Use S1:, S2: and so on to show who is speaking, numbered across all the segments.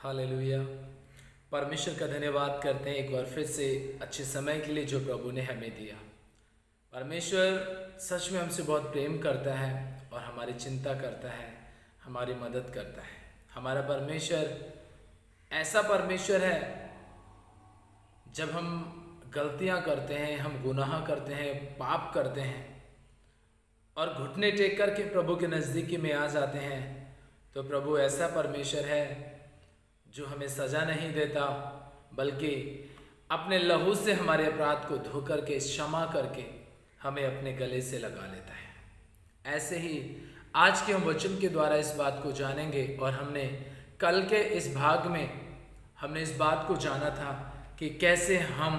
S1: Hallelujah. परमेश्वर का धन्यवाद करते हैं एक बार फिर से अच्छे समय के लिए जो प्रभु ने हमें दिया। परमेश्वर सच में हमसे बहुत प्रेम करता है और हमारी चिंता करता है, हमारी मदद करता है। हमारा परमेश्वर ऐसा परमेश्वर है, जब हम गलतियां करते हैं, हम गुनाह करते हैं, पाप करते हैं और घुटने टेक करके प्रभु के नज़दीकी में आ जाते हैं, तो प्रभु ऐसा परमेश्वर है जो हमें सज़ा नहीं देता, बल्कि अपने लहू से हमारे अपराध को धो करके, क्षमा करके हमें अपने गले से लगा लेता है। ऐसे ही आज के हम वचन के द्वारा इस बात को जानेंगे। और हमने कल के इस भाग में हमने इस बात को जाना था कि कैसे हम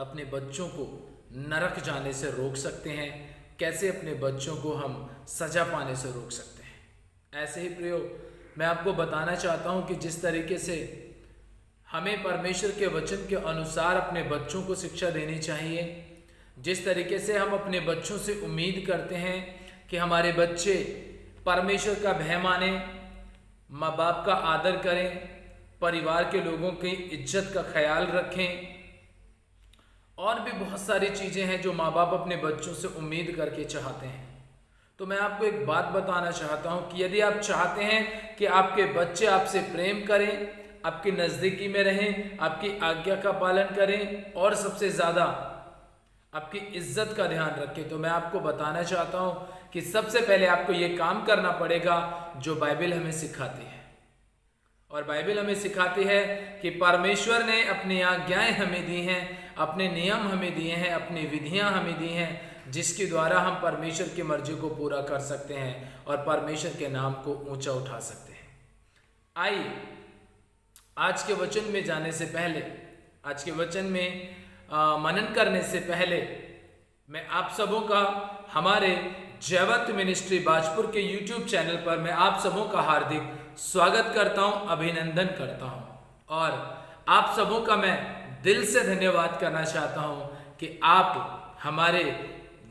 S1: अपने बच्चों को नरक जाने से रोक सकते हैं, कैसे अपने बच्चों को हम सज़ा पाने से रोक सकते हैं। ऐसे ही प्रियो, मैं आपको बताना चाहता हूं कि जिस तरीके से हमें परमेश्वर के वचन के अनुसार अपने बच्चों को शिक्षा देनी चाहिए, जिस तरीके से हम अपने बच्चों से उम्मीद करते हैं कि हमारे बच्चे परमेश्वर का भय माने, माँ बाप का आदर करें, परिवार के लोगों की इज्जत का ख्याल रखें, और भी बहुत सारी चीज़ें हैं जो माँ बाप अपने बच्चों से उम्मीद करके चाहते हैं। तो मैं आपको एक बात बताना चाहता हूं कि यदि आप चाहते हैं कि आपके बच्चे आपसे प्रेम करें, आपकी नज़दीकी में रहें, आपकी आज्ञा का पालन करें और सबसे ज़्यादा आपकी इज्जत का ध्यान रखें, तो मैं आपको बताना चाहता हूं कि सबसे पहले आपको ये काम करना पड़ेगा जो बाइबल हमें सिखाती है। और बाइबल हमें सिखाती है कि परमेश्वर ने अपनी आज्ञाएं हमें दी हैं, अपने नियम हमें दिए हैं, अपनी विधियां हमें दी हैं, जिसके द्वारा हम परमेश्वर की मर्जी को पूरा कर सकते हैं और परमेश्वर के नाम को ऊंचा उठा सकते हैं। आइए आज के वचन में जाने से पहले, आज के वचन में मनन करने से पहले, मैं आप सबों का हमारे जयवंत मिनिस्ट्री बाजपुर के यूट्यूब चैनल पर मैं आप सबों का हार्दिक स्वागत करता हूं, अभिनंदन करता हूं। और आप सबों का मैं दिल से धन्यवाद करना चाहता हूं कि आप हमारे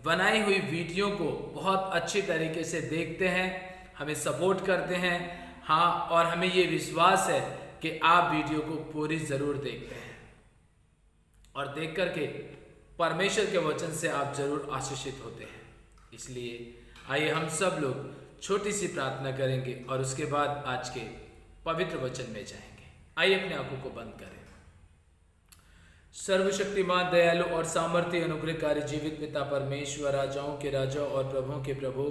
S1: बनाई हुई वीडियो को बहुत अच्छी तरीके से देखते हैं, हमें सपोर्ट करते हैं। हाँ, और हमें ये विश्वास है कि आप वीडियो को पूरी ज़रूर देखते हैं और देख करके परमेश्वर के वचन से आप ज़रूर आशीषित होते हैं। इसलिए आइए हम सब लोग छोटी सी प्रार्थना करेंगे और उसके बाद आज के पवित्र वचन में जाएंगे। आइए अपने आंखों को बंद करें। सर्वशक्तिमान, दयालु और सामर्थ्य अनुग्रहकारी जीवित पिता परमेश्वर, राजाओं के राजा और प्रभुओं के प्रभु,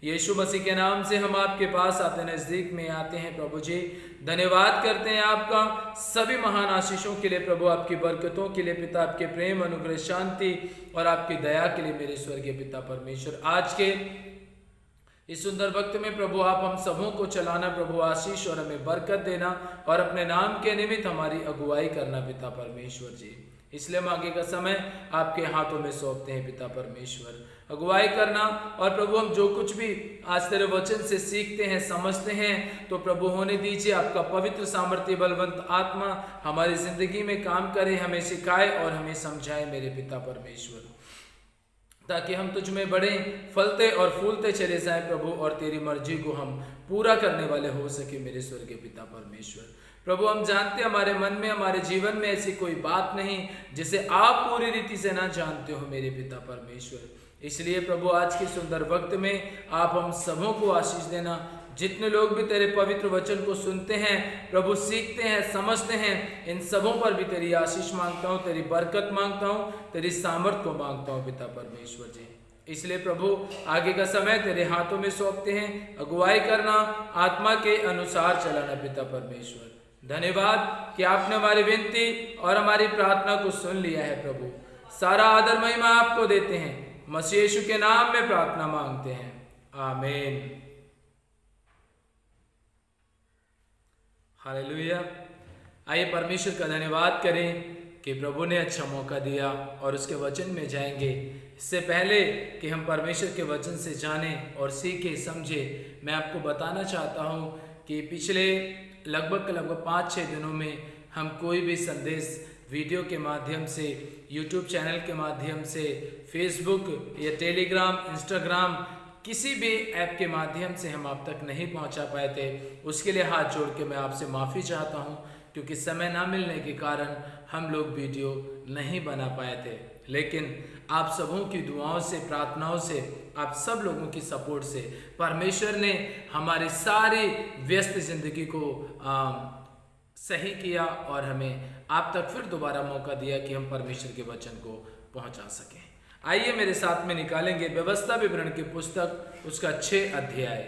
S1: यीशु मसीह के नाम से हम आपके पास आते, नज़दीक में आते हैं। प्रभु जी, धन्यवाद करते हैं आपका सभी महान आशीषों के लिए प्रभु, आपकी बरकतों के लिए पिता, आपके प्रेम, अनुग्रह, शांति और आपकी दया के लिए मेरे स्वर्गीय पिता परमेश्वर। आज के इस सुंदर वक्त में प्रभु आप हम सबों को चलाना प्रभु, आशीष और हमें बरकत देना और अपने नाम के निमित्त हमारी अगुवाई करना पिता परमेश्वर जी। इसलिए हम आगे का समय आपके हाथों में सौंपते हैं पिता परमेश्वर, अगुवाई करना। और प्रभु हम जो कुछ भी आज तेरे वचन से सीखते हैं, समझते हैं, तो प्रभु होने दीजिए आपका पवित्र सामर्थ्य बलवंत आत्मा हमारी जिंदगी में काम करे, हमें सिखाए और हमें समझाए मेरे पिता परमेश्वर, ताकि हम तुझ में बढ़े, फलते और फूलते चले जाएं प्रभु, और तेरी मर्जी को हम पूरा करने वाले हो सके मेरे स्वर्गीय पिता परमेश्वर। प्रभु हम जानते हैं हमारे मन में, हमारे जीवन में ऐसी कोई बात नहीं जिसे आप पूरी रीति से ना जानते हो मेरे पिता परमेश्वर। इसलिए प्रभु आज के सुंदर वक्त में आप हम सबों को आशीष देना। जितने लोग भी तेरे पवित्र वचन को सुनते हैं प्रभु, सीखते हैं, समझते हैं, इन सबों पर भी तेरी आशीष मांगता हूँ, तेरी बरकत मांगता हूँ, तेरी सामर्थ को मांगता हूँ पिता परमेश्वर जी। इसलिए प्रभु आगे का समय तेरे हाथों में सौंपते हैं, अगुवाई करना, आत्मा के अनुसार चलाना पिता परमेश्वर। धन्यवाद कि आपने हमारी विनती और हमारी प्रार्थना को सुन लिया है प्रभु। सारा आदर महिमा आपको देते हैं, मसीह यीशु के नाम में प्रार्थना मांगते हैं, आमीन। हालेलुया। आइए परमेश्वर का धन्यवाद करें कि प्रभु ने अच्छा मौका दिया और उसके वचन में जाएंगे। इससे पहले कि हम परमेश्वर के वचन से जानें और सीखें, समझें, मैं आपको बताना चाहता हूं कि पिछले लगभग 5-6 दिनों में हम कोई भी संदेश वीडियो के माध्यम से, यूट्यूब चैनल के माध्यम से, फेसबुक या टेलीग्राम, इंस्टाग्राम किसी भी ऐप के माध्यम से हम आप तक नहीं पहुंचा पाए थे, उसके लिए हाथ जोड़ के मैं आपसे माफ़ी चाहता हूं, क्योंकि समय ना मिलने के कारण हम लोग वीडियो नहीं बना पाए थे। लेकिन आप सबों की दुआओं से, प्रार्थनाओं से, आप सब लोगों की सपोर्ट से परमेश्वर ने हमारी सारी व्यस्त जिंदगी को सही किया और हमें आप तक फिर दोबारा मौका दिया कि हम परमेश्वर के वचन को पहुंचा सकें। आइए मेरे साथ में निकालेंगे व्यवस्था विवरण की पुस्तक, उसका 6 अध्याय।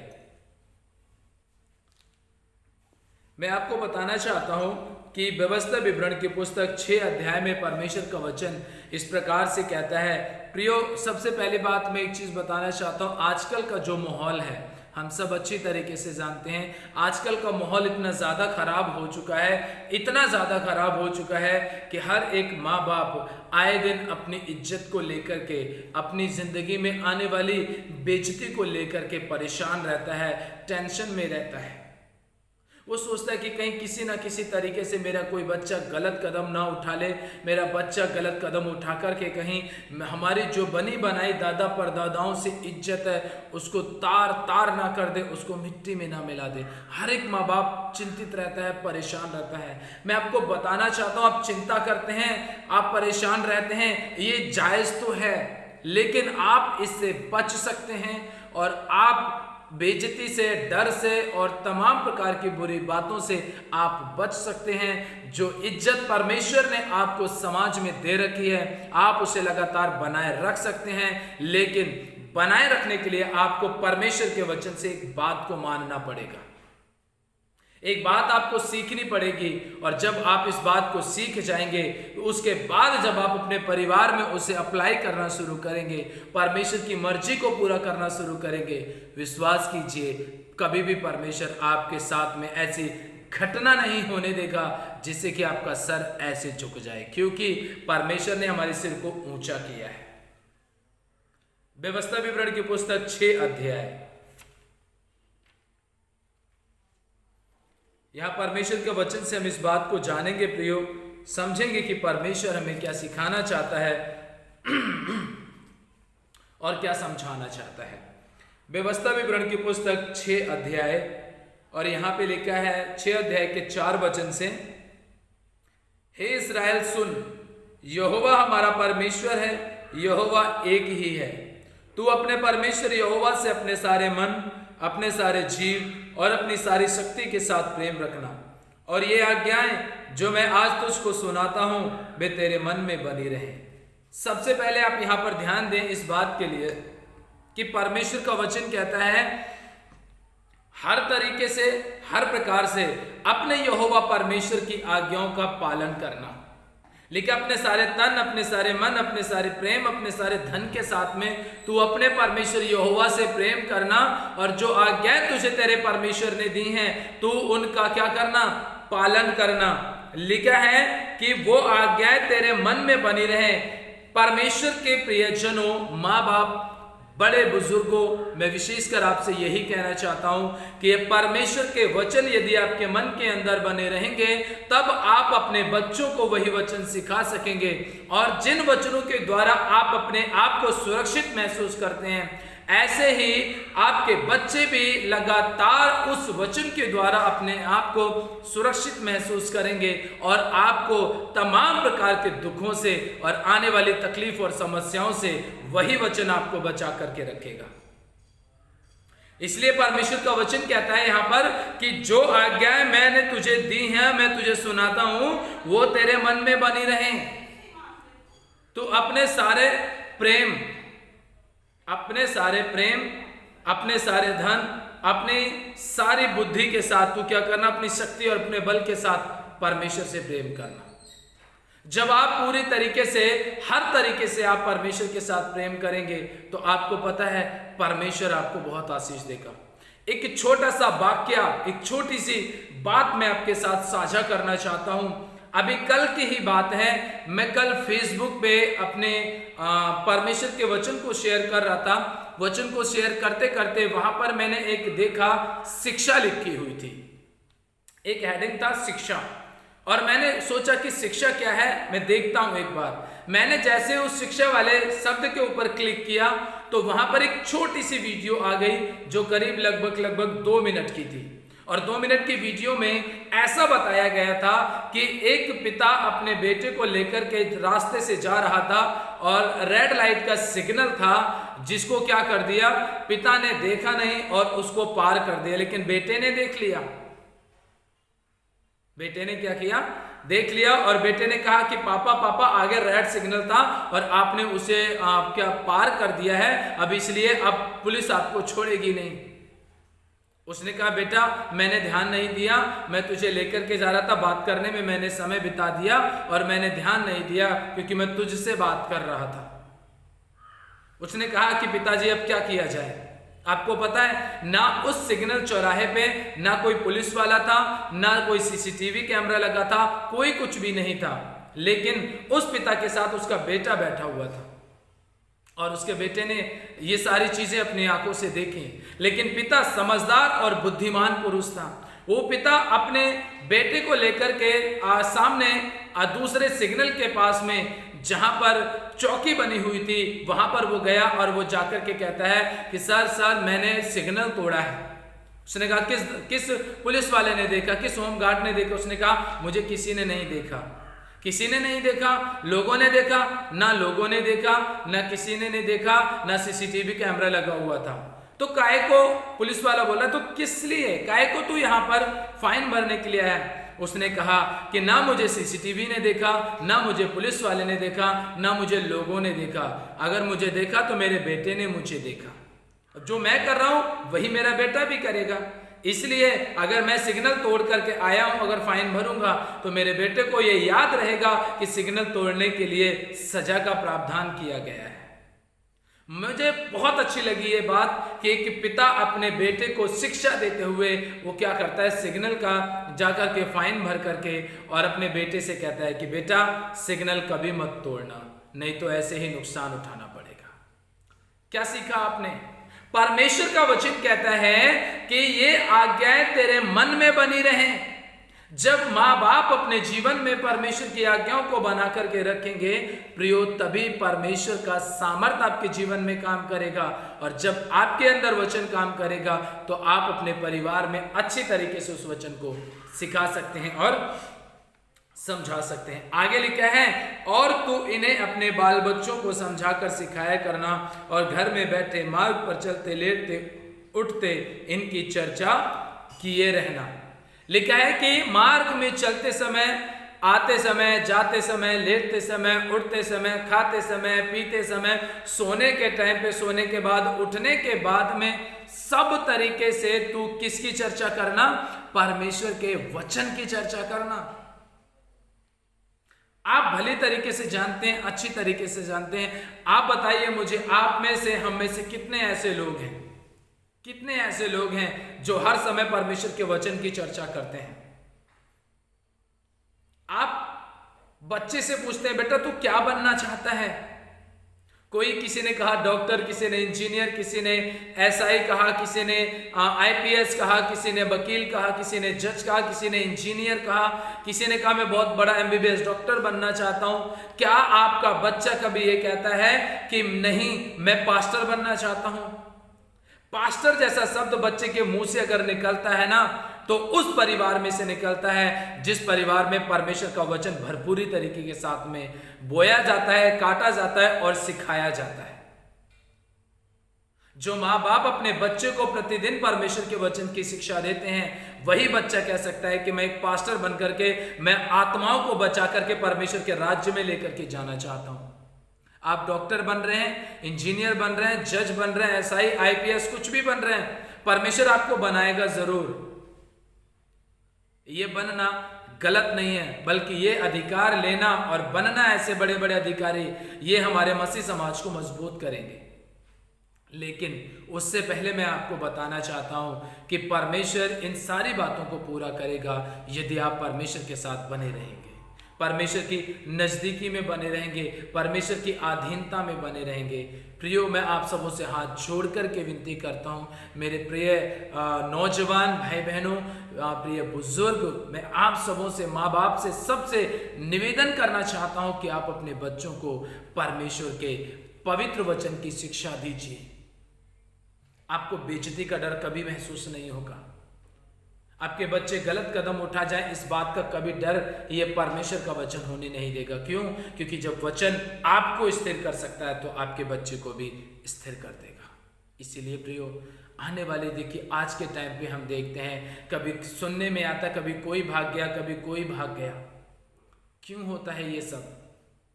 S1: मैं आपको बताना चाहता हूं कि व्यवस्था विवरण की पुस्तक 6 अध्याय में परमेश्वर का वचन इस प्रकार से कहता है। प्रियो, सबसे पहली बात मैं एक चीज बताना चाहता हूं। आजकल का जो माहौल है, हम सब अच्छी तरीके से जानते हैं, आजकल का माहौल इतना ज़्यादा खराब हो चुका है, इतना ज़्यादा खराब हो चुका है कि हर एक माँ बाप आए दिन अपनी इज्जत को लेकर के, अपनी ज़िंदगी में आने वाली बेइज्जती को लेकर के परेशान रहता है, टेंशन में रहता है। वो सोचता है कि कहीं किसी ना किसी तरीके से मेरा कोई बच्चा गलत कदम ना उठा ले, मेरा बच्चा गलत कदम उठा कर के कहीं हमारी जो बनी बनाई दादा परदादाओं से इज्जत है उसको तार तार ना कर दे, उसको मिट्टी में ना मिला दे। हर एक माँ बाप चिंतित रहता है, परेशान रहता है। मैं आपको बताना चाहता हूँ, आप चिंता करते हैं, आप परेशान रहते हैं, ये जायज़ तो है, लेकिन आप इससे बच सकते हैं और आप बेइज्जती से, डर से और तमाम प्रकार की बुरी बातों से आप बच सकते हैं। जो इज्जत परमेश्वर ने आपको समाज में दे रखी है, आप उसे लगातार बनाए रख सकते हैं, लेकिन बनाए रखने के लिए आपको परमेश्वर के वचन से एक बात को मानना पड़ेगा, एक बात आपको सीखनी पड़ेगी। और जब आप इस बात को सीख जाएंगे तो उसके बाद जब आप अपने परिवार में उसे अप्लाई करना शुरू करेंगे, परमेश्वर की मर्जी को पूरा करना शुरू करेंगे, विश्वास कीजिए कभी भी परमेश्वर आपके साथ में ऐसी घटना नहीं होने देगा जिससे कि आपका सर ऐसे झुक जाए, क्योंकि परमेश्वर ने हमारे सिर को ऊंचा किया है। व्यवस्था विवरण की पुस्तक 6 अध्याय, यहां परमेश्वर के वचन से हम इस बात को जानेंगे प्रियो, समझेंगे कि परमेश्वर हमें क्या सिखाना चाहता है और क्या समझाना चाहता है। व्यवस्था विवरण की पुस्तक 6 अध्याय, और यहां पे लिखा है 6 अध्याय के 4 वचन से, हे इस्राएल सुन, यहोवा हमारा परमेश्वर है, यहोवा एक ही है। तू अपने परमेश्वर यहोवा से अपने सारे मन, अपने सारे जीव और अपनी सारी शक्ति के साथ प्रेम रखना, और ये आज्ञाएं जो मैं आज तुझको सुनाता हूं वे तेरे मन में बनी रहे। सबसे पहले आप यहां पर ध्यान दें इस बात के लिए कि परमेश्वर का वचन कहता है हर तरीके से, हर प्रकार से अपने यहोवा परमेश्वर की आज्ञाओं का पालन करना, लेकिन अपने सारे तन, अपने सारे मन, अपने सारे प्रेम, अपने सारे धन के साथ में तू अपने परमेश्वर यहोवा से प्रेम करना, और जो आज्ञाएं तुझे तेरे परमेश्वर ने दी हैं तू उनका क्या करना, पालन करना। लिखा है कि वो आज्ञाएं तेरे मन में बनी रहे। परमेश्वर के प्रियजनों, माँ बाप, बड़े बुजुर्गों, मैं विशेषकर आपसे यही कहना चाहता हूं कि ये परमेश्वर के वचन यदि आपके मन के अंदर बने रहेंगे तब आप अपने बच्चों को वही वचन सिखा सकेंगे, और जिन वचनों के द्वारा आप अपने आप को सुरक्षित महसूस करते हैं, ऐसे ही आपके बच्चे भी लगातार उस वचन के द्वारा अपने आप को सुरक्षित महसूस करेंगे और आपको तमाम प्रकार के दुखों से और आने वाली तकलीफ और समस्याओं से वही वचन आपको बचा करके रखेगा। इसलिए परमेश्वर का वचन कहता है यहां पर कि जो आज्ञाएं मैंने तुझे दी हैं, मैं तुझे सुनाता हूं, वो तेरे मन में बनी रहें। तो अपने सारे प्रेम, अपने सारे धन, अपनी सारी बुद्धि के साथ तू क्या करना, अपनी शक्ति और अपने बल के साथ परमेश्वर से प्रेम करना। जब आप पूरी तरीके से, हर तरीके से आप परमेश्वर के साथ प्रेम करेंगे तो आपको पता है परमेश्वर आपको बहुत आशीष देगा। एक छोटा सा वाक्य, एक छोटी सी बात मैं आपके साथ साझा करना चाहता हूं। अभी कल की ही बात है, मैं कल फेसबुक पे अपने परमेश्वर के वचन को शेयर कर रहा था। वचन को शेयर करते करते वहां पर मैंने एक देखा, शिक्षा लिखी हुई थी, एक हेडिंग था शिक्षा, और मैंने सोचा कि शिक्षा क्या है, मैं देखता हूं एक बार। मैंने जैसे उस शिक्षा वाले शब्द के ऊपर क्लिक किया तो वहां पर एक छोटी सी वीडियो आ गई जो करीब लगभग 2 मिनट की थी। और 2 मिनट की वीडियो में ऐसा बताया गया था कि एक पिता अपने बेटे को लेकर के रास्ते से जा रहा था और रेड लाइट का सिग्नल था, जिसको क्या कर दिया, पिता ने देखा नहीं और उसको पार कर दिया। लेकिन बेटे ने देख लिया। बेटे ने क्या किया, देख लिया। और बेटे ने कहा कि पापा पापा आगे रेड सिग्नल था और आपने उसे क्या पार कर दिया है, अब इसलिए अब पुलिस आपको छोड़ेगी नहीं। उसने कहा बेटा मैंने ध्यान नहीं दिया, मैं तुझे लेकर के जा रहा था, बात करने में मैंने समय बिता दिया और मैंने ध्यान नहीं दिया क्योंकि मैं तुझसे बात कर रहा था। उसने कहा कि पिताजी अब क्या किया जाए। आपको पता है ना उस सिग्नल चौराहे पे ना कोई पुलिस वाला था, ना कोई सीसीटीवी कैमरा लगा था, कोई कुछ भी नहीं था। लेकिन उस पिता के साथ उसका बेटा बैठा हुआ था और उसके बेटे ने ये सारी चीजें अपनी आंखों से देखी। लेकिन पिता समझदार और बुद्धिमान पुरुष था। वो पिता अपने बेटे को लेकर के सामने दूसरे सिग्नल के पास में जहां पर चौकी बनी हुई थी वहां पर वो गया और वो जाकर के कहता है कि सर मैंने सिग्नल तोड़ा है। उसने कहा किस पुलिस वाले ने देखा, किस होमगार्ड ने देखा। उसने कहा मुझे किसी ने नहीं देखा। किसी ने नहीं देखा, लोगों ने देखा ना, लोगों ने देखा ना, किसी ने नहीं देखा ना, सीसीटीवी कैमरा लगा हुआ था। तो काहे को, पुलिस वाला बोला तो किस लिए, काहे को तू यहाँ पर फाइन भरने के लिए आया है। उसने कहा कि ना मुझे सीसीटीवी ने देखा, ना मुझे पुलिस वाले ने देखा, ना मुझे लोगों ने देखा। अगर मुझे देखा तो मेरे बेटे ने मुझे देखा। जो मैं कर रहा हूं वही मेरा बेटा भी करेगा। इसलिए अगर मैं सिग्नल तोड़ करके आया हूं, अगर फाइन भरूंगा तो मेरे बेटे को ये याद रहेगा कि सिग्नल तोड़ने के लिए सजा का प्रावधान किया गया है। मुझे बहुत अच्छी लगी ये बात कि एक पिता अपने बेटे को शिक्षा देते हुए वो क्या करता है, सिग्नल का जाकर के फाइन भर करके और अपने बेटे से कहता है कि बेटा सिग्नल कभी मत तोड़ना, नहीं तो ऐसे ही नुकसान उठाना पड़ेगा। क्या सीखा आपने? परमेश्वर का वचन कहता है कि ये आज्ञाएं तेरे मन में बनी रहें। जब माँ बाप अपने जीवन में परमेश्वर की आज्ञाओं को बना करके रखेंगे प्रियो, तभी परमेश्वर का सामर्थ आपके जीवन में काम करेगा। और जब आपके अंदर वचन काम करेगा तो आप अपने परिवार में अच्छी तरीके से उस वचन को सिखा सकते हैं और समझा सकते हैं। आगे लिखा है, और तू इन्हें अपने बाल बच्चों को समझाकर सिखाया करना और घर में बैठे मार्ग पर चलते लेटते उठते इनकी चर्चा किए रहना। लिखा है कि मार्ग में चलते समय, आते समय, जाते समय, लेटते समय, उठते समय, खाते समय, पीते समय, सोने के टाइम पे, सोने के बाद, उठने के बाद में सब तरीके से तू किसकी चर्चा करना? परमेश्वर के वचन की चर्चा करना। आप भली तरीके से जानते हैं, अच्छी तरीके से जानते हैं। आप बताइए मुझे, आप में से, हम में से कितने ऐसे लोग हैं, कितने ऐसे लोग हैं जो हर समय परमेश्वर के वचन की चर्चा करते हैं? आप बच्चे से पूछते हैं बेटा तू क्या बनना चाहता है? कोई, किसी ने कहा डॉक्टर, किसी ने इंजीनियर, किसी ने एसआई कहा, किसी ने आईपीएस कहा, किसी ने वकील कहा, किसी ने जज कहा, किसी ने इंजीनियर कहा, किसी ने कहा मैं बहुत बड़ा एमबीबीएस डॉक्टर बनना चाहता हूं। क्या आपका बच्चा कभी ये कहता है कि नहीं मैं पास्टर बनना चाहता हूं? पास्टर जैसा शब्द बच्चे के मुंह से अगर निकलता है ना, तो उस परिवार में से निकलता है जिस परिवार में परमेश्वर का वचन भरपूरी तरीके के साथ में बोया जाता है, काटा जाता है और सिखाया जाता है। जो माँ बाप अपने बच्चे को प्रतिदिन परमेश्वर के वचन की शिक्षा देते हैं, वही बच्चा कह सकता है कि मैं एक पास्टर बन करके मैं आत्माओं को बचा करके परमेश्वर के राज्य में लेकर के जाना चाहता हूं। आप डॉक्टर बन रहे हैं, इंजीनियर बन रहे हैं, जज बन रहे हैं, एसआई, आईपीएस, कुछ भी बन रहे हैं, परमेश्वर आपको बनाएगा जरूर। ये बनना गलत नहीं है, बल्कि ये अधिकार लेना और बनना ऐसे बड़े बड़े अधिकारी, ये हमारे मसीह समाज को मजबूत करेंगे। लेकिन उससे पहले मैं आपको बताना चाहता हूं कि परमेश्वर इन सारी बातों को पूरा करेगा यदि आप परमेश्वर के साथ बने रहेंगे। परमेश्वर की नज़दीकी में बने रहेंगे, परमेश्वर की अधीनता में बने रहेंगे। प्रियो, मैं आप सबों से हाथ जोड़ कर के विनती करता हूँ, मेरे प्रिय नौजवान भाई बहनों, प्रिय बुजुर्ग, मैं आप सबों से, माँ बाप से, सबसे निवेदन करना चाहता हूँ कि आप अपने बच्चों को परमेश्वर के पवित्र वचन की शिक्षा दीजिए। आपको बेइज्जती का डर कभी महसूस नहीं होगा। आपके बच्चे गलत कदम उठा जाए, इस बात का कभी डर ये परमेश्वर का वचन होने नहीं देगा। क्यों? क्योंकि जब वचन आपको स्थिर कर सकता है तो आपके बच्चे को भी स्थिर कर देगा। इसीलिए प्रियो, आने वाले, देखिए आज के टाइम पे हम देखते हैं, कभी सुनने में आता, कभी कोई भाग गया, कभी कोई भाग गया। क्यों होता है ये सब?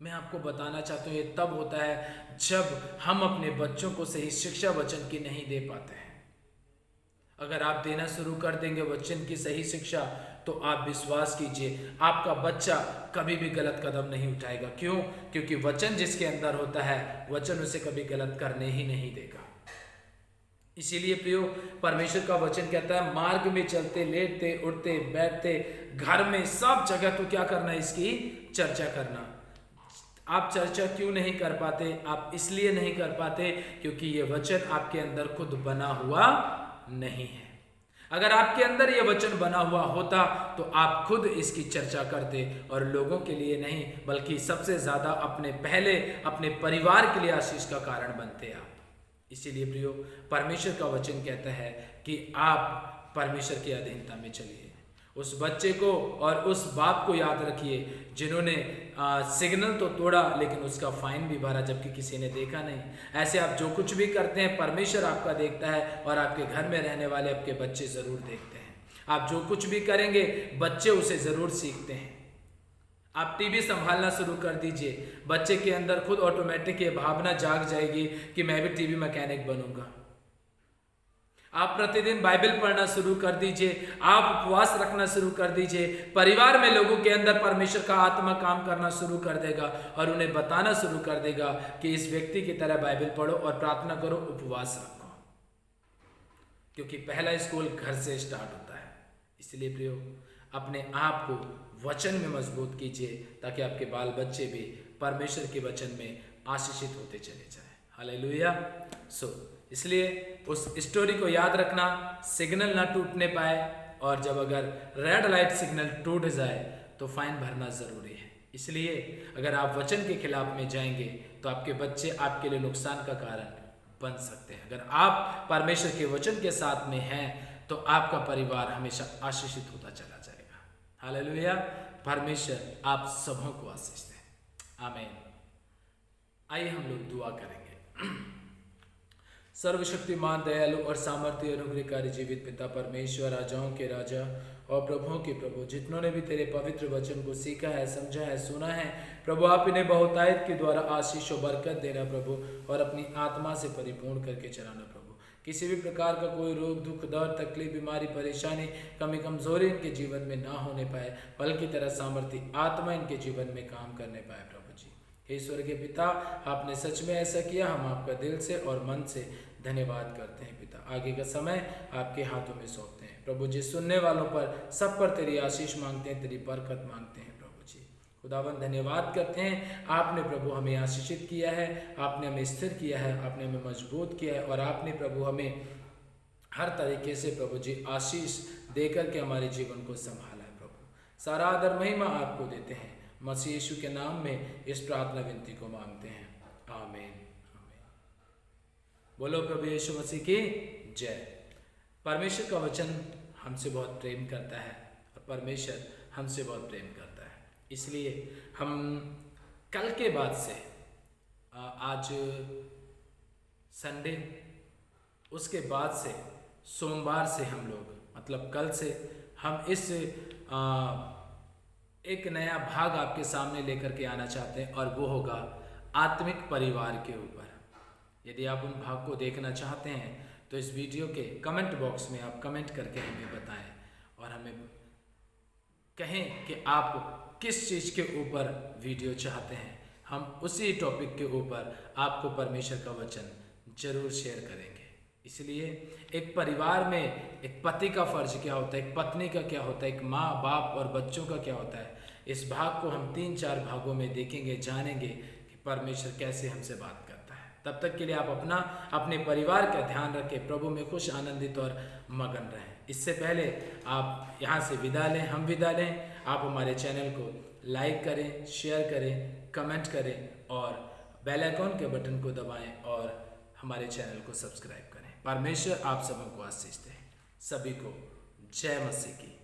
S1: मैं आपको बताना चाहता हूँ, ये तब होता है जब हम अपने बच्चों को सही शिक्षा वचन की नहीं दे पाते हैं। अगर आप देना शुरू कर देंगे वचन की सही शिक्षा, तो आप विश्वास कीजिए, आपका बच्चा कभी भी गलत कदम नहीं उठाएगा। क्यों? क्योंकि वचन जिसके अंदर होता है, वचन उसे कभी गलत करने ही नहीं देगा। इसीलिए प्रियो, परमेश्वर का वचन कहता है, मार्ग में चलते, लेटते, उठते, बैठते, घर में, सब जगह तो क्या करना है? इसकी चर्चा करना। आप चर्चा क्यों नहीं कर पाते? आप इसलिए नहीं कर पाते क्योंकि ये वचन आपके अंदर खुद बना हुआ नहीं है। अगर आपके अंदर ये वचन बना हुआ होता तो आप खुद इसकी चर्चा करते, और लोगों के लिए नहीं बल्कि सबसे ज्यादा पहले अपने परिवार के लिए आशीष का कारण बनते आप। इसीलिए प्रियो, परमेश्वर का वचन कहता है कि आप परमेश्वर की अधीनता में चलिए। उस बच्चे को और उस बाप को याद रखिए जिन्होंने सिग्नल तो तोड़ा लेकिन उसका फाइन भी भरा, जबकि किसी ने देखा नहीं। ऐसे आप जो कुछ भी करते हैं, परमेश्वर आपका देखता है, और आपके घर में रहने वाले आपके बच्चे जरूर देखते हैं। आप जो कुछ भी करेंगे, बच्चे उसे जरूर सीखते हैं। आप टीवी संभालना शुरू कर दीजिए, बच्चे के अंदर खुद ऑटोमेटिक ये भावना जाग जाएगी कि मैं भी टीवी मैकेनिक बनूंगा। आप प्रतिदिन बाइबल पढ़ना शुरू कर दीजिए, आप उपवास रखना शुरू कर दीजिए, परिवार में लोगों के अंदर परमेश्वर का आत्मा काम करना शुरू कर देगा और उन्हें बताना शुरू कर देगा कि इस व्यक्ति की तरह बाइबल पढ़ो और प्रार्थना करो, उपवास रखो। क्योंकि पहला स्कूल घर से स्टार्ट होता है। इसलिए प्रियो, अपने आप को वचन में मजबूत कीजिए ताकि आपके बाल बच्चे भी परमेश्वर के वचन में आशीषित होते चले जाए। हालेलुया। इसलिए उस स्टोरी को याद रखना, सिग्नल ना टूटने पाए, और जब अगर रेड लाइट सिग्नल टूट जाए तो फाइन भरना जरूरी है। इसलिए अगर आप वचन के खिलाफ में जाएंगे तो आपके बच्चे आपके लिए नुकसान का कारण बन सकते हैं। अगर आप परमेश्वर के वचन के साथ में हैं तो आपका परिवार हमेशा आशीषित होता चला जाएगा। हालेलुया। परमेश्वर आप सबों को आशीष दे। आमीन। आइए हम लोग दुआ करेंगे। सर्वशक्तिमान, दयालु और सामर्थ्य अनुग्रहकारी जीवित पिता परमेश्वर, राजाओं के राजा और प्रभुओं के प्रभु, जितनों ने भी तेरे पवित्र वचन को सीखा है, समझा है, सुना है, प्रभु आप इन्हें बहुतायत के द्वारा आशीष और बरकत देना प्रभु, और अपनी आत्मा से परिपूर्ण करके चलाना प्रभु। किसी भी प्रकार का कोई रोग, दुख, दर्द, तकलीफ, बीमारी, परेशानी, कमी, कमजोरी इनके जीवन में ना होने पाए, बल्कि तेरा सामर्थ्य आत्मा इनके जीवन में काम करने पाए प्रभु जी। हे स्वर्गीय पिता, आपने सच में ऐसा किया, हम आपका दिल से और मन से धन्यवाद करते हैं पिता। आगे का समय आपके हाथों में सौंपते हैं प्रभु जी। सुनने वालों पर, सब पर तेरी आशीष मांगते हैं, तेरी बरकत मांगते हैं प्रभु जी। खुदावन धन्यवाद करते हैं, आपने प्रभु हमें आशीषित किया है, आपने हमें स्थिर किया है, आपने हमें मजबूत किया है, और आपने प्रभु हमें हर तरीके से प्रभु जी आशीष देकर के हमारे जीवन को संभाला है प्रभु। सारा आदर महिमा आपको देते हैं, मसीह यीशु के नाम में इस प्रार्थना विनती को मांगते हैं। आमीन। बोलो प्रभु यीशु मसीह की जय। परमेश्वर का वचन हमसे बहुत प्रेम करता है और परमेश्वर हमसे बहुत प्रेम करता है। इसलिए हम कल के बाद से, आज संडे, उसके बाद से सोमवार से हम लोग, मतलब कल से हम इस एक नया भाग आपके सामने लेकर के आना चाहते हैं, और वो होगा आत्मिक परिवार के ऊपर। यदि आप उन भाग को देखना चाहते हैं तो इस वीडियो के कमेंट बॉक्स में आप कमेंट करके हमें बताएं और हमें कहें कि आप किस चीज़ के ऊपर वीडियो चाहते हैं। हम उसी टॉपिक के ऊपर आपको परमेश्वर का वचन जरूर शेयर करेंगे। इसलिए एक परिवार में एक पति का फर्ज क्या होता है, एक पत्नी का क्या होता है, एक माँ बाप और बच्चों का क्या होता है, इस भाग को हम 3-4 भागों में देखेंगे, जानेंगे कि परमेश्वर कैसे हमसे बात करता है। तब तक के लिए आप अपने परिवार का ध्यान रखें, प्रभु में खुश, आनंदित और मगन रहें। इससे पहले आप यहाँ से विदा लें, हम विदा लें, आप हमारे चैनल को लाइक करें, शेयर करें, कमेंट करें और बेल आइकन के बटन को दबाएं और हमारे चैनल को सब्सक्राइब करें। परमेश्वर आप सबों को आशीष दे। सभी को जय मसीह की।